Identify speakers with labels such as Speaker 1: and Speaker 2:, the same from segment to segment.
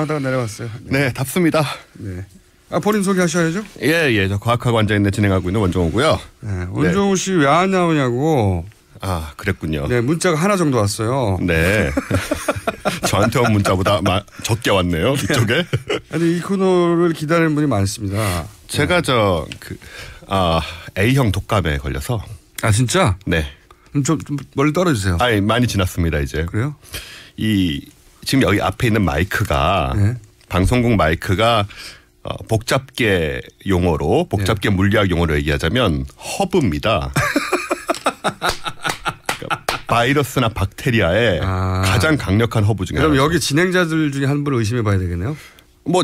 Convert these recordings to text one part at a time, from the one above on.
Speaker 1: 하다가 내려왔어요.
Speaker 2: 네, 답습니다.
Speaker 1: 네. 본인 소개하셔야죠.
Speaker 2: 예. 저 과학하고 앉아있는 진행하고 있는 원종우고요.
Speaker 1: 네, 원종우 씨 왜 안 나오냐고.
Speaker 2: 그랬군요.
Speaker 1: 네, 문자가 하나 정도 왔어요.
Speaker 2: 네. 저한테 온 문자보다 적게 왔네요. 이쪽에.
Speaker 1: 아니, 이 코너를 기다리는 분이 많습니다.
Speaker 2: 제가 A형 독감에 걸려서.
Speaker 1: 진짜?
Speaker 2: 네.
Speaker 1: 좀 멀리 떨어지세요.
Speaker 2: 많이 지났습니다, 이제.
Speaker 1: 그래요?
Speaker 2: 지금 여기 앞에 있는 마이크가,
Speaker 1: 네.
Speaker 2: 방송국 마이크가 복잡계 용어로, 복잡계 물리학 용어로 얘기하자면 허브입니다. 그러니까 바이러스나 박테리아의 가장 강력한 허브 중에
Speaker 1: 그럼 여기 진행자들 중에 한 분을 의심해 봐야 되겠네요?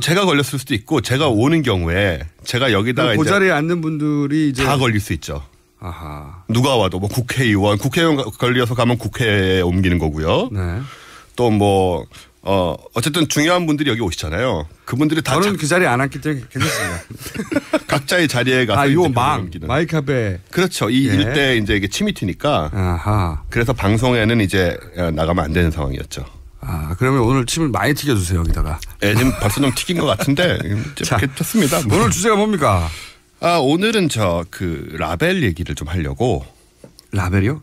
Speaker 2: 제가 걸렸을 수도 있고 제가 오는 경우에 제가 여기다가
Speaker 1: 그 자리에 앉는 분들이 이제
Speaker 2: 다 걸릴 수 있죠.
Speaker 1: 아하.
Speaker 2: 누가 와도 국회의원 걸려서 가면 국회에 옮기는 거고요.
Speaker 1: 네.
Speaker 2: 또 어쨌든 중요한 분들이 여기 오시잖아요. 그분들이 다
Speaker 1: 저는 그 자리에 안 앉기 때문에 괜찮습니다.
Speaker 2: 각자의 자리에 가서
Speaker 1: 요 마이크 앞에.
Speaker 2: 그렇죠. 이 일대 이제 이게 침이 튀니까.
Speaker 1: 아하.
Speaker 2: 그래서 방송에는 이제 나가면 안 되는 상황이었죠.
Speaker 1: 그러면 오늘 침을 많이 튀겨주세요, 여기다가.
Speaker 2: 네, 지금 벌써 좀 튀긴 것 같은데. 괜찮습니다.
Speaker 1: 오늘 주제가 뭡니까?
Speaker 2: 오늘은 라벨 얘기를 좀 하려고.
Speaker 1: 라벨이요?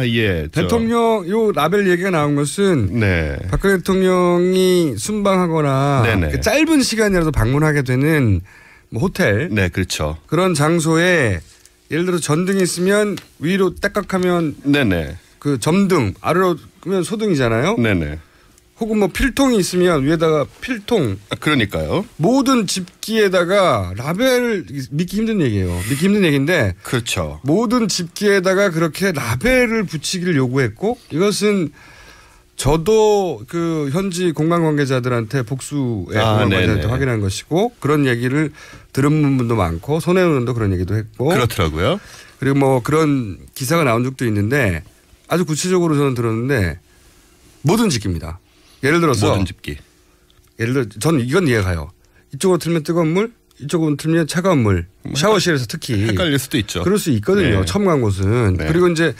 Speaker 2: 예.
Speaker 1: 대통령 요 라벨 얘기가 나온 것은
Speaker 2: 네.
Speaker 1: 박근혜 대통령이 순방하거나 그 짧은 시간이라도 방문하게 되는 호텔.
Speaker 2: 네, 그렇죠.
Speaker 1: 그런 장소에 예를 들어 전등이 있으면 위로 떼깍하면
Speaker 2: 네네.
Speaker 1: 그 점등, 아래로 끄면 소등이잖아요.
Speaker 2: 네네.
Speaker 1: 혹은 필통이 있으면 위에다가 필통.
Speaker 2: 그러니까요.
Speaker 1: 모든 집기에다가 라벨을 믿기 힘든 얘기예요. 믿기 힘든 얘기인데.
Speaker 2: 그렇죠.
Speaker 1: 모든 집기에다가 그렇게 라벨을 붙이기를 요구했고 이것은 저도 그 현지 공간 관계자들한테 복수의 공간 관계자한테 확인한 것이고 그런 얘기를 들은 분도 많고 손혜원 의원도 그런 얘기도 했고.
Speaker 2: 그렇더라고요.
Speaker 1: 그리고 그런 기사가 나온 적도 있는데 아주 구체적으로 저는 들었는데 모든 집기입니다. 예를 들어서
Speaker 2: 모든 집기.
Speaker 1: 예를 들어 저는 이건 이해가 가요. 이쪽으로 틀면 뜨거운 물, 이쪽으로 틀면 차가운 물. 샤워실에서 특히
Speaker 2: 헷갈릴 수도 있죠.
Speaker 1: 그럴 수 있거든요.
Speaker 2: 네.
Speaker 1: 처음 간 곳은.
Speaker 2: 네.
Speaker 1: 그리고 이제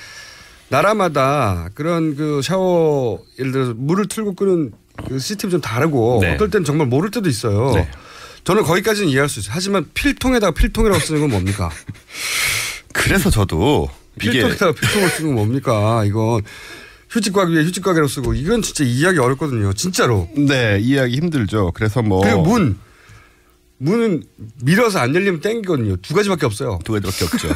Speaker 1: 나라마다 그런 샤워 예를 들어서 물을 틀고 끄는 그 시스템이 좀 다르고 어떨 때는 정말 모를 때도 있어요. 네. 저는 거기까지는 이해할 수 있어요. 하지만 필통에다가 필통이라고 쓰는 건 뭡니까?
Speaker 2: 그래서 저도
Speaker 1: 필통에다가 필통을 쓰는 건 뭡니까? 이건 휴지곽 위에 휴지곽이라고 쓰고 이건 진짜 이해하기 어렵거든요. 진짜로.
Speaker 2: 네. 이해하기 힘들죠. 그래서
Speaker 1: 그리고 문은 밀어서 안 열리면 땡기거든요. 두 가지밖에 없어요.
Speaker 2: 두 가지밖에 없죠.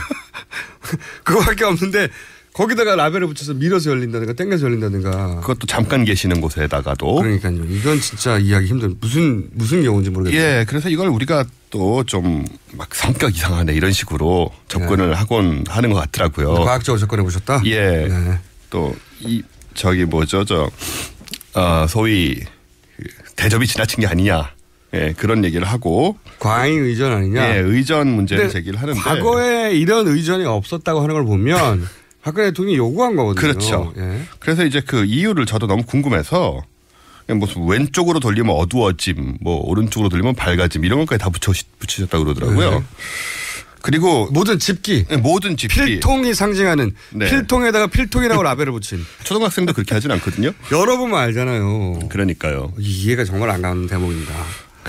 Speaker 1: 그거밖에 없는데 거기다가 라벨을 붙여서 밀어서 열린다든가 땡겨서 열린다든가.
Speaker 2: 그것도 잠깐 계시는 곳에다가도.
Speaker 1: 그러니까요. 이건 진짜 이해하기 힘든 무슨 경우인지 모르겠어요.
Speaker 2: 예. 그래서 이걸 우리가 또 좀 막 성격 이상하네 이런 식으로 접근을 하곤 하는 것 같더라고요.
Speaker 1: 과학적으로 접근해 보셨다?
Speaker 2: 예. 네. 또 소위 대접이 지나친 게 아니냐. 예, 그런 얘기를 하고.
Speaker 1: 과잉 의전 아니냐.
Speaker 2: 예, 의전 문제를 제기를 하는데.
Speaker 1: 과거에 이런 의전이 없었다고 하는 걸 보면 박근혜 대통령이 요구한 거거든요.
Speaker 2: 그렇죠. 예. 그래서 이제 그 이유를 저도 너무 궁금해서 무슨 왼쪽으로 돌리면 어두워짐, 오른쪽으로 돌리면 밝아짐 이런 것까지 다 붙이셨다고 그러더라고요. 네. 그리고
Speaker 1: 모든 집기.
Speaker 2: 네, 모든 집기.
Speaker 1: 필통이 상징하는 필통에다가 필통이라고 라벨을 붙인.
Speaker 2: 초등학생도 그렇게 하진 않거든요.
Speaker 1: 열어보면 알잖아요.
Speaker 2: 그러니까요.
Speaker 1: 이해가 정말 안 가는 대목입니다.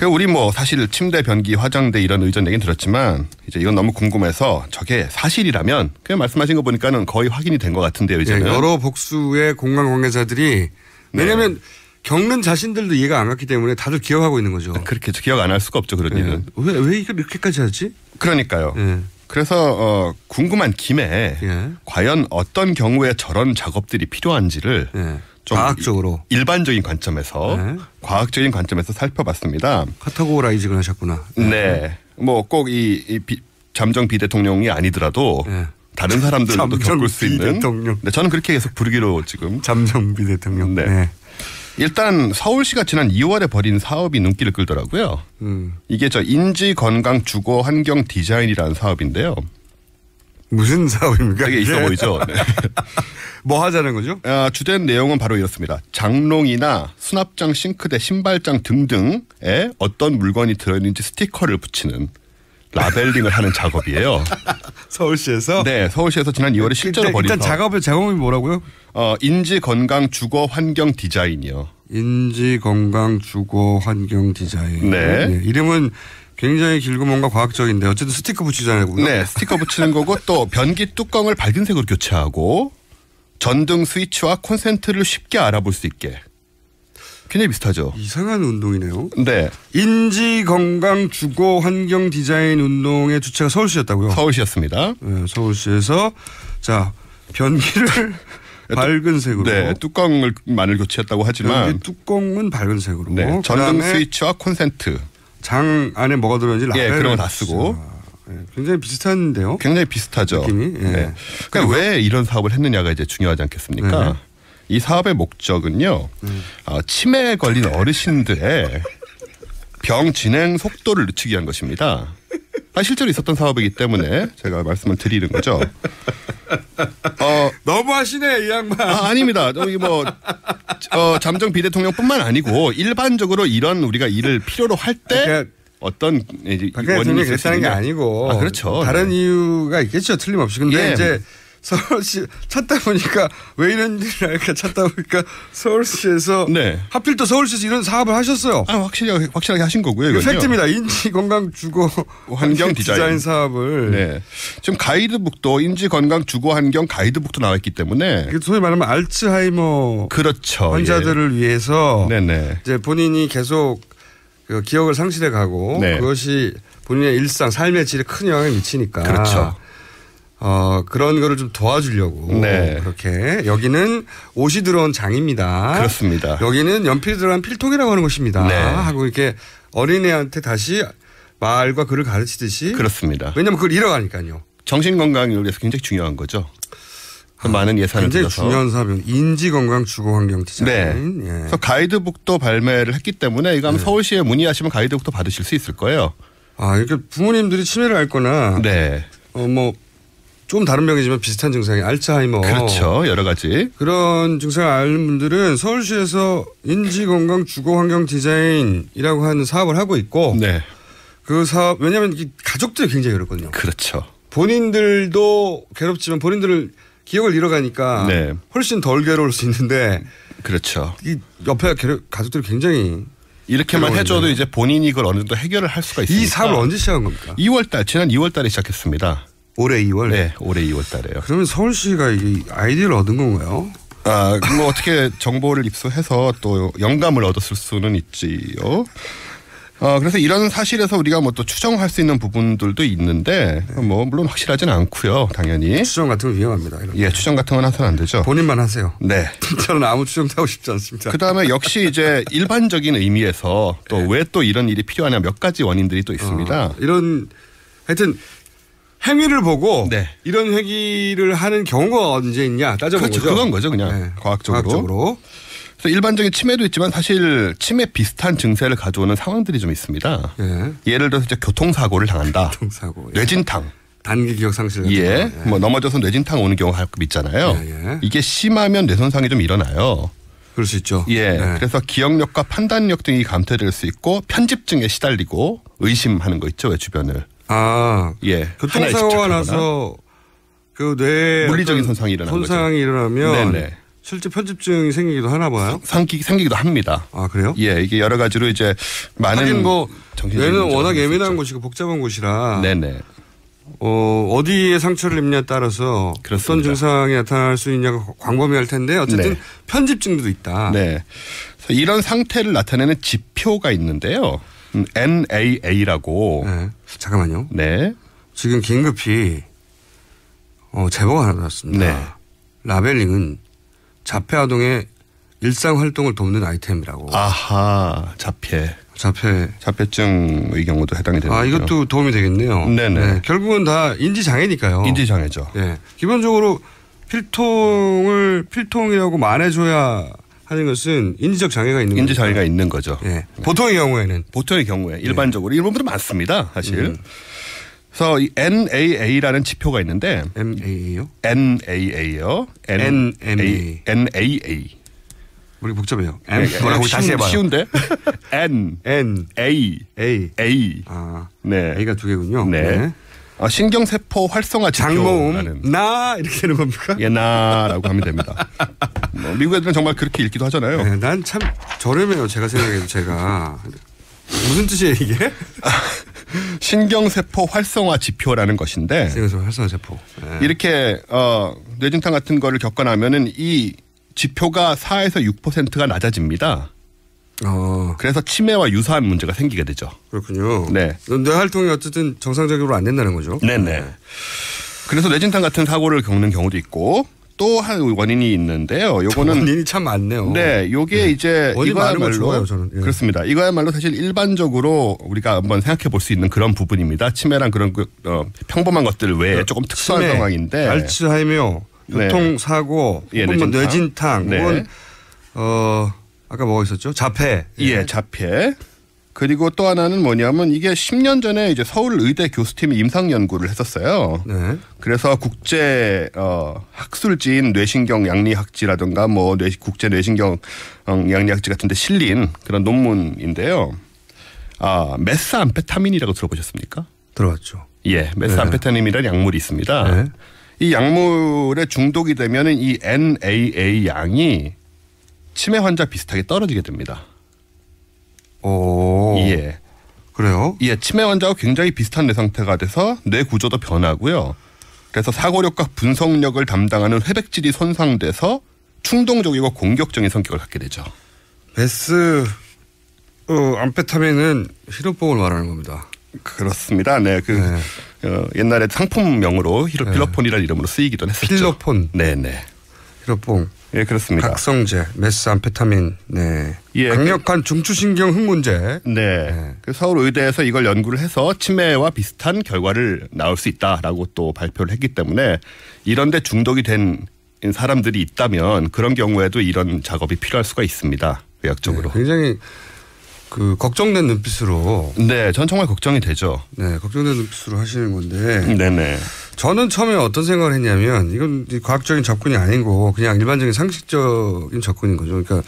Speaker 2: 우리 사실 침대, 변기, 화장대 이런 의전 얘기는 들었지만 이제 이건 너무 궁금해서 저게 사실이라면 그냥 말씀하신 거 보니까는 거의 확인이 된 것 같은데요. 이제는.
Speaker 1: 네, 여러 복수의 공간 관계자들이 왜냐하면 겪는 자신들도 이해가 안 갔기 때문에 다들 기억하고 있는 거죠.
Speaker 2: 그렇게 기억 안 할 수가 없죠. 그런 일은.
Speaker 1: 왜 이걸 이렇게까지 하지?
Speaker 2: 그러니까요. 그래서 궁금한 김에 과연 어떤 경우에 저런 작업들이 필요한지를 좀
Speaker 1: 과학적으로
Speaker 2: 일반적인 관점에서 과학적인 관점에서 살펴봤습니다.
Speaker 1: 카타고라 이직을 하셨구나.
Speaker 2: 네. 꼭 이 잠정 비대통령이 아니더라도 다른 사람들도 겪을 수 있는.
Speaker 1: 대통령.
Speaker 2: 네, 저는 그렇게 계속 부르기로 지금.
Speaker 1: 잠정 비대통령.
Speaker 2: 네. 일단 서울시가 지난 2월에 벌인 사업이 눈길을 끌더라고요. 이게 인지 건강 주거 환경 디자인이라는 사업인데요.
Speaker 1: 무슨 사업입니까?
Speaker 2: 되게 있어 보이죠. 네.
Speaker 1: 뭐 하자는 거죠?
Speaker 2: 주된 내용은 바로 이렇습니다. 장롱이나 수납장, 싱크대, 신발장 등등에 어떤 물건이 들어있는지 스티커를 붙이는 라벨링을 하는 작업이에요.
Speaker 1: 서울시에서?
Speaker 2: 네. 서울시에서 지난 2월에 실제로 벌인
Speaker 1: 일단 작업의 제목이 뭐라고요?
Speaker 2: 인지 건강 주거 환경 디자인이요.
Speaker 1: 인지, 건강, 주거, 환경, 디자인.
Speaker 2: 네.
Speaker 1: 네. 이름은 굉장히 길고 뭔가 과학적인데 어쨌든 스티커 붙이잖아요.
Speaker 2: 네. 스티커 붙이는 거고 또 변기 뚜껑을 밝은 색으로 교체하고 전등 스위치와 콘센트를 쉽게 알아볼 수 있게. 굉장히 비슷하죠.
Speaker 1: 이상한 운동이네요.
Speaker 2: 네.
Speaker 1: 인지, 건강, 주거, 환경, 디자인 운동의 주체가 서울시였다고요?
Speaker 2: 서울시였습니다.
Speaker 1: 네, 서울시에서 자 변기를 밝은 색으로.
Speaker 2: 네. 뚜껑을만을 교체했다고 하지만
Speaker 1: 뚜껑은 밝은 색으로.
Speaker 2: 네. 전등 스위치와 콘센트.
Speaker 1: 장 안에 뭐가 들어있는지 라벨을
Speaker 2: 그런 거 다 쓰고.
Speaker 1: 네, 굉장히 비슷한데요.
Speaker 2: 굉장히 비슷하죠.
Speaker 1: 느낌이. 예.
Speaker 2: 네. 그러니까 왜 이런 사업을 했느냐가 이제 중요하지 않겠습니까?
Speaker 1: 네.
Speaker 2: 이 사업의 목적은요. 치매에 걸린 어르신들의 병 진행 속도를 늦추기 위한 것입니다. 실제로 있었던 사업이기 때문에 제가 말씀을 드리는 거죠.
Speaker 1: 너무 하시네 이 양반.
Speaker 2: 아닙니다. 여기 뭐 잠정 비대통령뿐만 아니고 일반적으로 이런 우리가 일을 필요로 할 때
Speaker 1: 그러니까
Speaker 2: 어떤
Speaker 1: 원인이 그랬다는 게 아니고.
Speaker 2: 그렇죠.
Speaker 1: 다른
Speaker 2: 네.
Speaker 1: 이유가 있겠죠. 틀림없이. 근데
Speaker 2: 예.
Speaker 1: 이제 서울시 찾다 보니까 왜 이런 일을 할까 찾다 보니까 서울시에서
Speaker 2: 네.
Speaker 1: 하필 또 서울시에서 이런 사업을 하셨어요.
Speaker 2: 확실하게 하신 거고요. 이건요.
Speaker 1: 팩트입니다. 인지, 건강, 주거,
Speaker 2: 환경 디자인
Speaker 1: 사업을.
Speaker 2: 네. 지금 가이드북도 인지, 건강, 주거, 환경 가이드북도 나와 있기 때문에.
Speaker 1: 소위 말하면 알츠하이머
Speaker 2: 그렇죠.
Speaker 1: 환자들을 위해서
Speaker 2: 네네.
Speaker 1: 이제 본인이 계속 그 기억을 상실해 가고
Speaker 2: 네.
Speaker 1: 그것이 본인의 일상, 삶의 질에 큰 영향을 미치니까.
Speaker 2: 그렇죠.
Speaker 1: 그런 거를 좀 도와주려고.
Speaker 2: 네.
Speaker 1: 그렇게. 여기는 옷이 들어온 장입니다.
Speaker 2: 그렇습니다.
Speaker 1: 여기는 연필이 들어간 필통이라고 하는 것입니다.
Speaker 2: 네.
Speaker 1: 하고 이렇게 어린애한테 다시 말과 글을 가르치듯이.
Speaker 2: 그렇습니다.
Speaker 1: 왜냐하면 그걸 잃어가니까요.
Speaker 2: 정신건강을 위해서 굉장히 중요한 거죠. 많은 예산을
Speaker 1: 굉장히
Speaker 2: 들여서.
Speaker 1: 중요한 사업은 인지, 건강, 주거, 환경 디자인.
Speaker 2: 네.
Speaker 1: 예.
Speaker 2: 그래서 가이드북도 발매를 했기 때문에 이거 한번 서울시에 문의하시면 가이드북도 받으실 수 있을 거예요.
Speaker 1: 이렇게 부모님들이 치매를 앓거나.
Speaker 2: 네.
Speaker 1: 좀 다른 병이지만 비슷한 증상이 알츠하이머.
Speaker 2: 그렇죠. 여러 가지.
Speaker 1: 그런 증상을 앓는 분들은 서울시에서 인지, 건강, 주거, 환경 디자인이라고 하는 사업을 하고 있고.
Speaker 2: 네.
Speaker 1: 그 사업, 왜냐하면 가족들이 굉장히 괴롭거든요.
Speaker 2: 그렇죠.
Speaker 1: 본인들도 괴롭지만 본인들을 기억을 잃어가니까
Speaker 2: 네.
Speaker 1: 훨씬 덜 괴로울 수 있는데.
Speaker 2: 그렇죠.
Speaker 1: 이 옆에 가족들이 굉장히.
Speaker 2: 이렇게만 해줘도 이제 본인이 그걸 어느 정도 해결을 할 수가 있습니다.
Speaker 1: 이 사업을 언제 시작한 겁니까?
Speaker 2: 지난 2월 달에 시작했습니다.
Speaker 1: 올해 2월?
Speaker 2: 네, 올해 2월 달에요.
Speaker 1: 그러면 서울시가 이게 아이디어를 얻은 건가요?
Speaker 2: 뭐 어떻게 정보를 입수해서 또 영감을 얻었을 수는 있지요. 그래서 이런 사실에서 우리가 뭐 또 추정할 수 있는 부분들도 있는데 뭐 물론 확실하진 않고요, 당연히.
Speaker 1: 추정 같은 건 위험합니다.
Speaker 2: 예, 추정 같은 건 해서는 안 되죠.
Speaker 1: 본인만 하세요.
Speaker 2: 네.
Speaker 1: 저는 아무 추정도 하고 싶지 않습니다.
Speaker 2: 그다음에 역시 이제 일반적인 의미에서 또 왜 또 이런 일이 필요하냐 몇 가지 원인들이 또 있습니다.
Speaker 1: 이런 하여튼. 행위를 보고
Speaker 2: 네.
Speaker 1: 이런 행위를 하는 경우가 언제 있냐 따져본
Speaker 2: 그렇죠.
Speaker 1: 거죠.
Speaker 2: 그건 거죠. 그냥
Speaker 1: 네.
Speaker 2: 과학적으로. 그래서 일반적인 치매도 있지만 사실 치매 비슷한 증세를 가져오는 상황들이 좀 있습니다.
Speaker 1: 예.
Speaker 2: 예를 들어서 이제 교통사고를 당한다.
Speaker 1: 교통사고.
Speaker 2: 뇌진탕.
Speaker 1: 단기 기억 상실. 같은
Speaker 2: 예.
Speaker 1: 거.
Speaker 2: 뭐 넘어져서 뇌진탕 오는 경우가 가끔 있잖아요.
Speaker 1: 예.
Speaker 2: 이게 심하면 뇌손상이 좀 일어나요.
Speaker 1: 그럴 수 있죠.
Speaker 2: 예.
Speaker 1: 네.
Speaker 2: 그래서 기억력과 판단력 등이 감퇴될 수 있고 편집증에 시달리고 의심하는 거 있죠. 왜 주변을.
Speaker 1: 예. 교통사고가 나서 그 뇌
Speaker 2: 물리적인 손상이 일어나는
Speaker 1: 손상이 일어나면
Speaker 2: 네네.
Speaker 1: 실제 편집증이 생기기도 하나 봐요.
Speaker 2: 생기기도 합니다.
Speaker 1: 그래요?
Speaker 2: 예, 이게 여러 가지로 이제 많은
Speaker 1: 하긴 뇌는 워낙 예민한
Speaker 2: 있죠.
Speaker 1: 곳이고 복잡한 곳이라.
Speaker 2: 네네.
Speaker 1: 어디에 상처를 입냐에 따라서
Speaker 2: 그렇습니다.
Speaker 1: 어떤 증상이 나타날 수 있냐가 광범위할 텐데 어쨌든
Speaker 2: 네.
Speaker 1: 편집증도 있다.
Speaker 2: 네. 그래서 이런 상태를 나타내는 지표가 있는데요. NAA라고.
Speaker 1: 네. 잠깐만요.
Speaker 2: 네.
Speaker 1: 지금 긴급히 제보가 하나 들었습니다.
Speaker 2: 네.
Speaker 1: 라벨링은 자폐 아동의 일상 활동을 돕는 아이템이라고.
Speaker 2: 아하, 자폐증의 경우도 해당이 되는 거죠.
Speaker 1: 이것도 도움이 되겠네요.
Speaker 2: 네네.
Speaker 1: 네. 결국은 다 인지장애니까요.
Speaker 2: 인지장애죠.
Speaker 1: 네. 기본적으로 필통이라고 말해줘야 하는 것은 인지적 장애가 있는 거죠.
Speaker 2: 인지장애가 있는 거죠.
Speaker 1: 네. 보통의 경우에는.
Speaker 2: 일반적으로 이런 분들은 많습니다. 사실. 그래서 이 NAA라는 지표가 있는데
Speaker 1: MAA요?
Speaker 2: NAA요.
Speaker 1: NMA.
Speaker 2: NAA.
Speaker 1: 우리 복잡해요. 뭐라고 다시 해봐요.
Speaker 2: 쉬운데? N.
Speaker 1: N.
Speaker 2: A.
Speaker 1: A.
Speaker 2: A.
Speaker 1: 아.
Speaker 2: 네.
Speaker 1: A가 두 개군요.
Speaker 2: 네. 신경세포 활성화 지표.
Speaker 1: 장모음 나 이렇게 되는 겁니까?
Speaker 2: 예, 나라고 하면 됩니다. 미국 애들은 정말 그렇게 읽기도 하잖아요.
Speaker 1: 네, 난 참 저렴해요. 제가 생각해도 제가. 무슨 뜻이에요 이게?
Speaker 2: 신경세포 활성화 지표라는 것인데.
Speaker 1: 신경세포 활성화 지표.
Speaker 2: 네. 이렇게 뇌진탕 같은 거를 겪고 나면은 이 지표가 4에서 6%가 낮아집니다. 그래서 치매와 유사한 문제가 생기게 되죠.
Speaker 1: 그렇군요.
Speaker 2: 네.
Speaker 1: 뇌 활동이 어쨌든 정상적으로 안 된다는 거죠.
Speaker 2: 네네. 그래서 뇌진탕 같은 사고를 겪는 경우도 있고 또 한 원인이 있는데요. 요거는
Speaker 1: 원인이 참 많네요.
Speaker 2: 네, 요게 이제 이거야말로
Speaker 1: 좋아요, 저는. 예.
Speaker 2: 그렇습니다. 이거야말로 사실 일반적으로 우리가 한번 생각해 볼 수 있는 그런 부분입니다. 치매란 그런 평범한 것들 외에 조금 특수한
Speaker 1: 치매,
Speaker 2: 상황인데
Speaker 1: 알츠하이머, 교통사고,
Speaker 2: 예,
Speaker 1: 혹은 뇌진탕,
Speaker 2: 네.
Speaker 1: 혹은 아까 뭐가 있었죠? 자폐.
Speaker 2: 예, 자폐. 그리고 또 하나는 뭐냐면 이게 10년 전에 이제 서울의대 교수팀이 임상 연구를 했었어요.
Speaker 1: 네.
Speaker 2: 그래서 국제 학술지인 뇌신경 양리학지라든가 뭐 국제 뇌신경 양리학지 같은 데 실린 그런 논문인데요. 메스암페타민이라고 들어보셨습니까?
Speaker 1: 들어봤죠.
Speaker 2: 예, 메스암페타민이라는 약물이 있습니다.
Speaker 1: 네.
Speaker 2: 이 약물에 중독이 되면은 이 NAA 양이 치매 환자 비슷하게 떨어지게 됩니다.
Speaker 1: 오.
Speaker 2: 예.
Speaker 1: 그래요?
Speaker 2: 예, 치매 환자와 굉장히 비슷한 뇌 상태가 돼서 뇌 구조도 변하고요. 그래서 사고력과 분석력을 담당하는 회백질이 손상돼서 충동적이고 공격적인 성격을 갖게 되죠.
Speaker 1: 암페타민은 히로뽕을 말하는 겁니다.
Speaker 2: 그렇습니다. 네, 옛날에 상품명으로 필로폰이라는 이름으로 쓰이기도 했었죠.
Speaker 1: 필로폰.
Speaker 2: 네네.
Speaker 1: 히로뽕.
Speaker 2: 예, 그렇습니다.
Speaker 1: 각성제, 메스암페타민. 네.
Speaker 2: 예,
Speaker 1: 강력한 중추신경 흥분제.
Speaker 2: 네. 그 서울의대에서 이걸 연구를 해서 치매와 비슷한 결과를 나올 수 있다라고 또 발표를 했기 때문에 이런데 중독이 된 사람들이 있다면 그런 경우에도 이런 작업이 필요할 수가 있습니다. 의학적으로.
Speaker 1: 네, 굉장히 걱정된 눈빛으로.
Speaker 2: 네, 전 정말 걱정이 되죠.
Speaker 1: 네, 걱정된 눈빛으로 하시는 건데.
Speaker 2: 네네.
Speaker 1: 저는 처음에 어떤 생각을 했냐면 이건 과학적인 접근이 아니고 그냥 일반적인 상식적인 접근인 거죠. 그러니까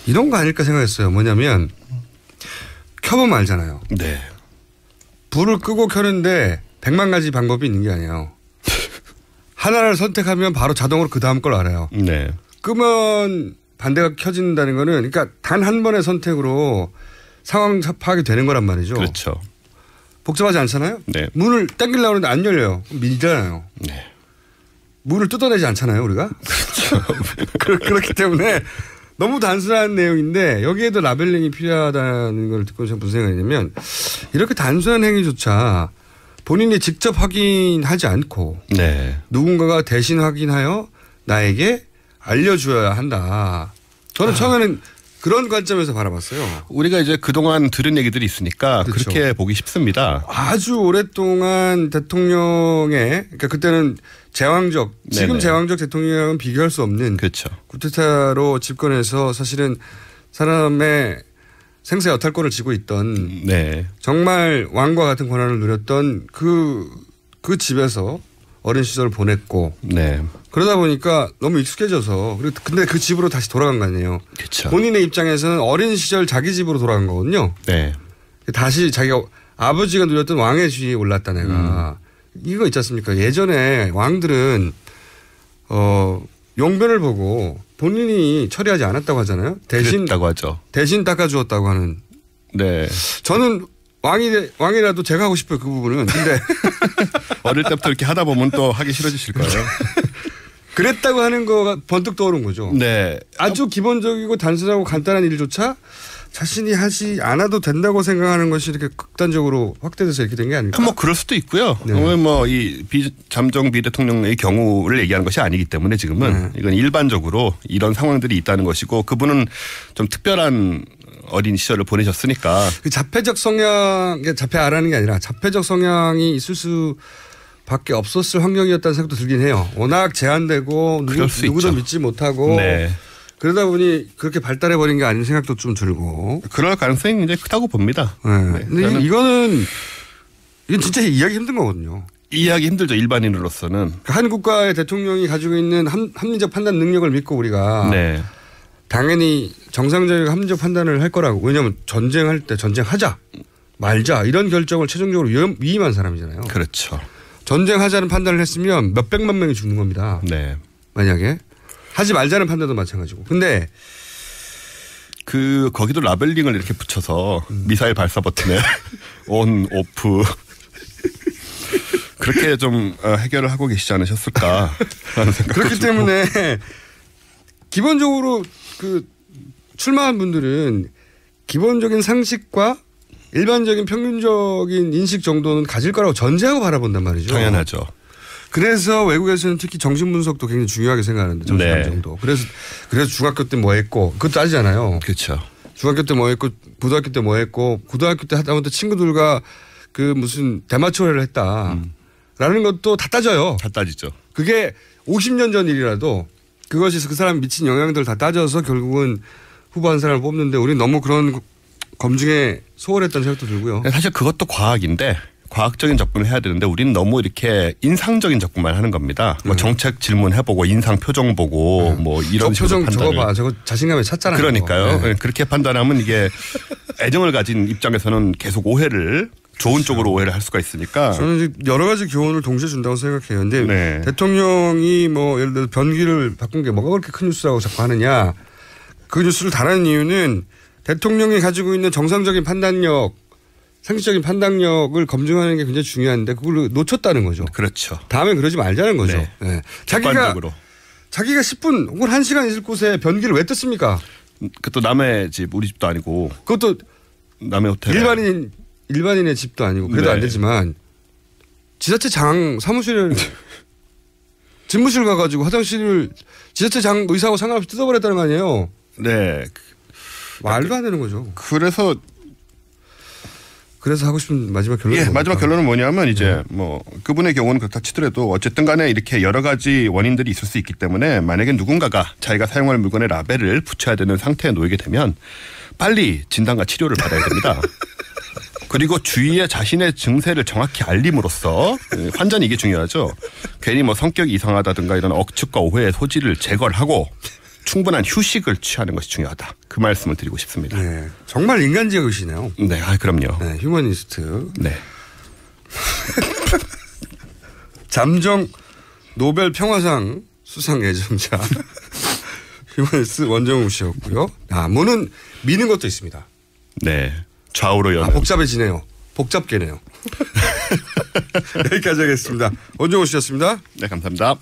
Speaker 1: 이런 거 아닐까 생각했어요. 뭐냐면 켜보면 알잖아요.
Speaker 2: 네.
Speaker 1: 불을 끄고 켜는데 100만 가지 방법이 있는 게 아니에요. 하나를 선택하면 바로 자동으로 그 다음 걸 알아요.
Speaker 2: 네.
Speaker 1: 끄면 반대가 켜진다는 거는 그러니까 단 한 번의 선택으로 상황 파악이 되는 거란 말이죠.
Speaker 2: 그렇죠.
Speaker 1: 복잡하지 않잖아요.
Speaker 2: 네.
Speaker 1: 문을 당기려고 하는데 안 열려요. 밀잖아요.
Speaker 2: 네.
Speaker 1: 문을 뜯어내지 않잖아요, 우리가. 그렇기 때문에 너무 단순한 내용인데 여기에도 라벨링이 필요하다는 걸 듣고 제가 무슨 생각이냐면 이렇게 단순한 행위조차 본인이 직접 확인하지 않고
Speaker 2: 네.
Speaker 1: 누군가가 대신 확인하여 나에게 알려줘야 한다. 저는 처음에는 그런 관점에서 바라봤어요.
Speaker 2: 우리가 이제 그동안 들은 얘기들이 있으니까
Speaker 1: 그렇죠.
Speaker 2: 그렇게 보기 쉽습니다.
Speaker 1: 아주 오랫동안 대통령의 그러니까 그때는 제왕적 지금
Speaker 2: 네네.
Speaker 1: 제왕적 대통령이랑은 비교할 수 없는
Speaker 2: 그렇죠.
Speaker 1: 쿠데타로 집권해서 사실은 사람의 생사 여탈권을 쥐고 있던
Speaker 2: 네.
Speaker 1: 정말 왕과 같은 권한을 누렸던 그 집에서 어린 시절을 보냈고
Speaker 2: 네.
Speaker 1: 그러다 보니까 너무 익숙해져서 근데 그 집으로 다시 돌아간 거 아니에요.
Speaker 2: 그렇죠.
Speaker 1: 본인의 입장에서는 어린 시절 자기 집으로 돌아간 거거든요.
Speaker 2: 네.
Speaker 1: 다시 자기가 아버지가 누렸던 왕의 지위에 올랐다 내가. 이거 있지 않습니까? 예전에 왕들은 용변을 보고 본인이 처리하지 않았다고 하잖아요.
Speaker 2: 그랬다고 하죠.
Speaker 1: 대신 닦아주었다고 하는.
Speaker 2: 네.
Speaker 1: 저는 왕이라도 제가 하고 싶어요. 그 부분은. 근데
Speaker 2: 어릴 때부터 이렇게 하다 보면 또 하기 싫어지실 거예요.
Speaker 1: 그랬다고 하는 거가 번뜩 떠오른 거죠.
Speaker 2: 네.
Speaker 1: 아주 기본적이고 단순하고 간단한 일조차 자신이 하지 않아도 된다고 생각하는 것이 이렇게 극단적으로 확대돼서 이렇게 된 게 아닐까?
Speaker 2: 뭐 그럴 수도 있고요.
Speaker 1: 네.
Speaker 2: 뭐 이 잠정 비대통령의 경우를 얘기하는 것이 아니기 때문에 지금은 이건 일반적으로 이런 상황들이 있다는 것이고 그분은 좀 특별한 어린 시절을 보내셨으니까.
Speaker 1: 그 자폐적 성향, 자폐아라는 게 아니라 자폐적 성향이 있을 수밖에 없었을 환경이었다는 생각도 들긴 해요. 워낙 제한되고 누구도 믿지 못하고.
Speaker 2: 네.
Speaker 1: 그러다 보니 그렇게 발달해버린 게 아닌 생각도 좀 들고.
Speaker 2: 그럴 가능성이 굉장히 크다고 봅니다.
Speaker 1: 네. 근데 이건 진짜 이해하기 힘든 거거든요.
Speaker 2: 이해하기 힘들죠. 일반인으로서는.
Speaker 1: 한 국가의 대통령이 가지고 있는 합리적 판단 능력을 믿고 우리가.
Speaker 2: 네.
Speaker 1: 당연히 정상적인 합리적 판단을 할 거라고. 왜냐하면 전쟁할 때 전쟁하자. 말자 이런 결정을 최종적으로 위임한 사람이잖아요.
Speaker 2: 그렇죠.
Speaker 1: 전쟁하자는 판단을 했으면 몇백만 명이 죽는 겁니다.
Speaker 2: 네.
Speaker 1: 만약에 하지 말자는 판단도 마찬가지고. 근데
Speaker 2: 거기도 라벨링을 이렇게 붙여서 미사일 발사 버튼에 온, 오프 그렇게 좀 해결을 하고 계시지 않으셨을까 하는 생각도
Speaker 1: 그렇기
Speaker 2: 들고.
Speaker 1: 때문에 기본적으로 출마한 분들은 기본적인 상식과 일반적인 평균적인 인식 정도는 가질 거라고 전제하고 바라본단 말이죠.
Speaker 2: 당연하죠.
Speaker 1: 그래서 외국에서는 특히 정신분석도 굉장히 중요하게 생각하는데 정신감
Speaker 2: 네.
Speaker 1: 정도. 그래서 중학교 때 뭐 했고 그것도 따지잖아요.
Speaker 2: 그렇죠.
Speaker 1: 중학교 때 뭐 했고 고등학교 때 뭐 했고 고등학교 때 하다못해 친구들과 무슨 대마초회를 했다라는 것도 다 따져요.
Speaker 2: 다 따지죠.
Speaker 1: 그게 50년 전 일이라도 그것이 그 사람 미친 영향들 다 따져서 결국은 후보 한 사람을 뽑는데 우리는 너무 그런 검증에 소홀했다는 생각도 들고요.
Speaker 2: 사실 그것도 과학인데 과학적인 접근을 해야 되는데 우리는 너무 이렇게 인상적인 접근만 하는 겁니다. 뭐 정책 질문해보고 인상 표정 보고 뭐 이런 식으로
Speaker 1: 표정
Speaker 2: 판단을.
Speaker 1: 저거 봐. 저거 자신감에 찼잖아요.
Speaker 2: 그러니까요.
Speaker 1: 네.
Speaker 2: 그렇게 판단하면 이게 애정을 가진 입장에서는 계속 오해를 좋은 쪽으로 오해를 할 수가 있으니까.
Speaker 1: 저는 여러 가지 교훈을 동시에 준다고 생각해요. 근데
Speaker 2: 네.
Speaker 1: 대통령이 뭐 예를 들어 변기를 바꾼 게 뭐가 그렇게 큰 뉴스라고 자꾸 하느냐. 그 뉴스를 다루는 이유는 대통령이 가지고 있는 정상적인 판단력, 상식적인 판단력을 검증하는 게 굉장히 중요한데 그걸 놓쳤다는 거죠.
Speaker 2: 그렇죠.
Speaker 1: 다음에 그러지 말자는 거죠.
Speaker 2: 네.
Speaker 1: 네.
Speaker 2: 객관적으로.
Speaker 1: 자기가 10분 혹은 1시간 있을 곳에 변기를 왜 뜯습니까?
Speaker 2: 그것도 남의 집, 우리 집도 아니고.
Speaker 1: 그것도
Speaker 2: 남의 호텔.
Speaker 1: 일반인의 집도 아니고 그래도
Speaker 2: 네.
Speaker 1: 안 되지만 지자체장 사무실 집무실 가가지고 화장실을 지자체장 의사하고 상관없이 뜯어버렸다는 거 아니에요.
Speaker 2: 네.
Speaker 1: 말도 안 되는 거죠.
Speaker 2: 그래서
Speaker 1: 하고 싶은 마지막 결론은
Speaker 2: 예,
Speaker 1: 뭡니까?
Speaker 2: 마지막 결론은 뭐냐면 이제 뭐 그분의 경우는 그렇다 치더라도 어쨌든 간에 이렇게 여러 가지 원인들이 있을 수 있기 때문에 만약에 누군가가 자기가 사용할 물건에 라벨을 붙여야 되는 상태에 놓이게 되면 빨리 진단과 치료를 받아야 됩니다. 그리고 주위에 자신의 증세를 정확히 알림으로써 환자는 이게 중요하죠. 괜히 뭐 성격이 이상하다든가 이런 억측과 오해의 소지를 제거를 하고 충분한 휴식을 취하는 것이 중요하다. 그 말씀을 드리고 싶습니다.
Speaker 1: 네, 정말 인간지역이시네요.
Speaker 2: 네, 그럼요.
Speaker 1: 네, 휴머니스트.
Speaker 2: 네.
Speaker 1: 잠정 노벨 평화상 수상 예정자 휴머니스트 원정우 씨였고요. 문은 미는 것도 있습니다.
Speaker 2: 네. 좌우로 여는.
Speaker 1: 복잡해지네요. 복잡계네요. 여기까지 하겠습니다. 원정우 씨였습니다.
Speaker 2: 네, 감사합니다.